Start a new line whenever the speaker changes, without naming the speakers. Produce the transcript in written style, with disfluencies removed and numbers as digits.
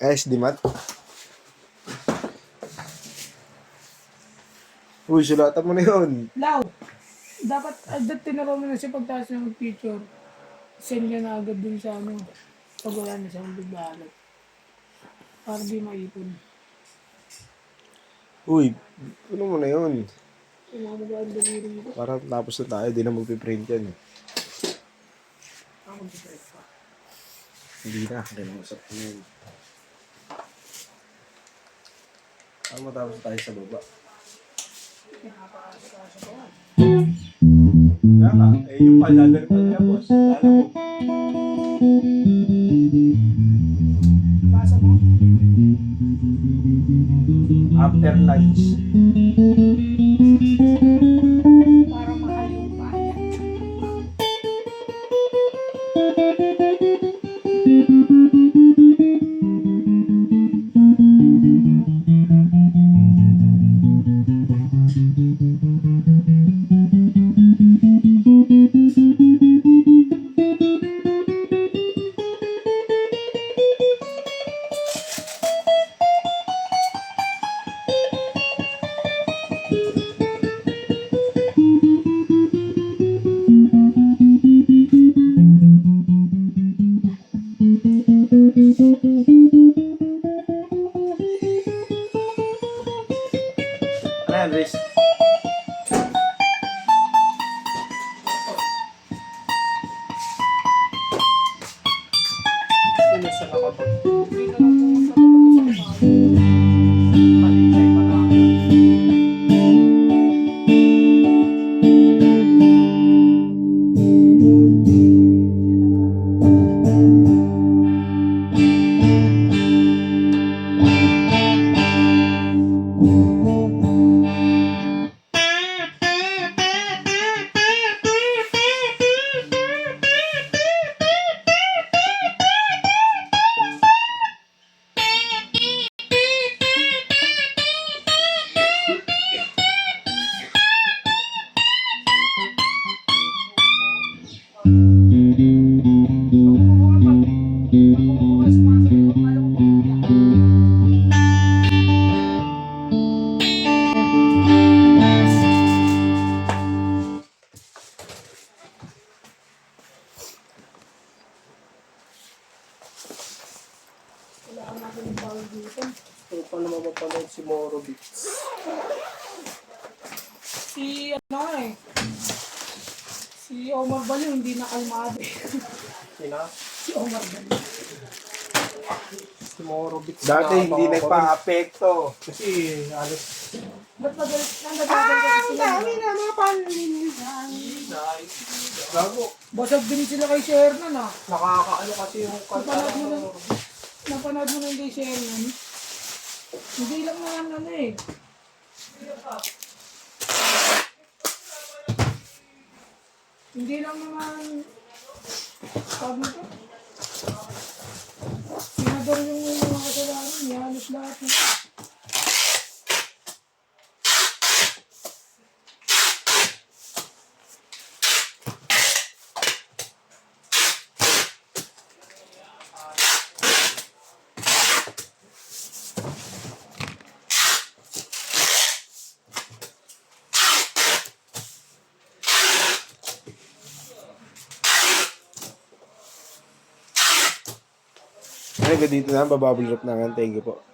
SD mat. Uy, sulatan mo na yun.
Lau! Dapat agad tinuro mo na siya pagtaas ng picture. Send niya na agad dun sa ano. Pag wala na siyang biglalat. Para di maipon.
Uy, ano mo na yun?
Yung mga magawang daliri ko.
Para tapos na tayo, di na magpiprint yan.
Ako mag-press pa.
Hindi na, kinausap ko na yun. Ang matapos tayo sa baba.
Nakakasakasa ko.
Kaya nga, yung paladar pa nila, boss. Alam mo.
Basa mo?
After lunch.
Para mahal yung bayan.
Ano yan, Riz?
Hindi na lang pumunta talaga sa bayan. Kailangan natin yung bawal dito.
Ito pa naman mapanood si Moro Beats.
Si ano eh. Si Omar Baliw hindi na kalmado eh.
Sina?
Si Omar Baliw.
Si Moro Beats.
Dati hindi nagpa-apekto.
Kasi alas.
Ba't nagalit kasi sila?
na panlinisan. Gago.
Basag din sila kay Sherman ah.
Nakakaano kasi yung kanta
Napanood mo
ng
na, napanood mo na yung kay Sherman. Hindi lang naman ano eh. Hindi lang naman sabi ko. Sinador yung mga kasalanan niya, halos lahat na.
Ay, dito na, bababble wrap na nga. Thank you po.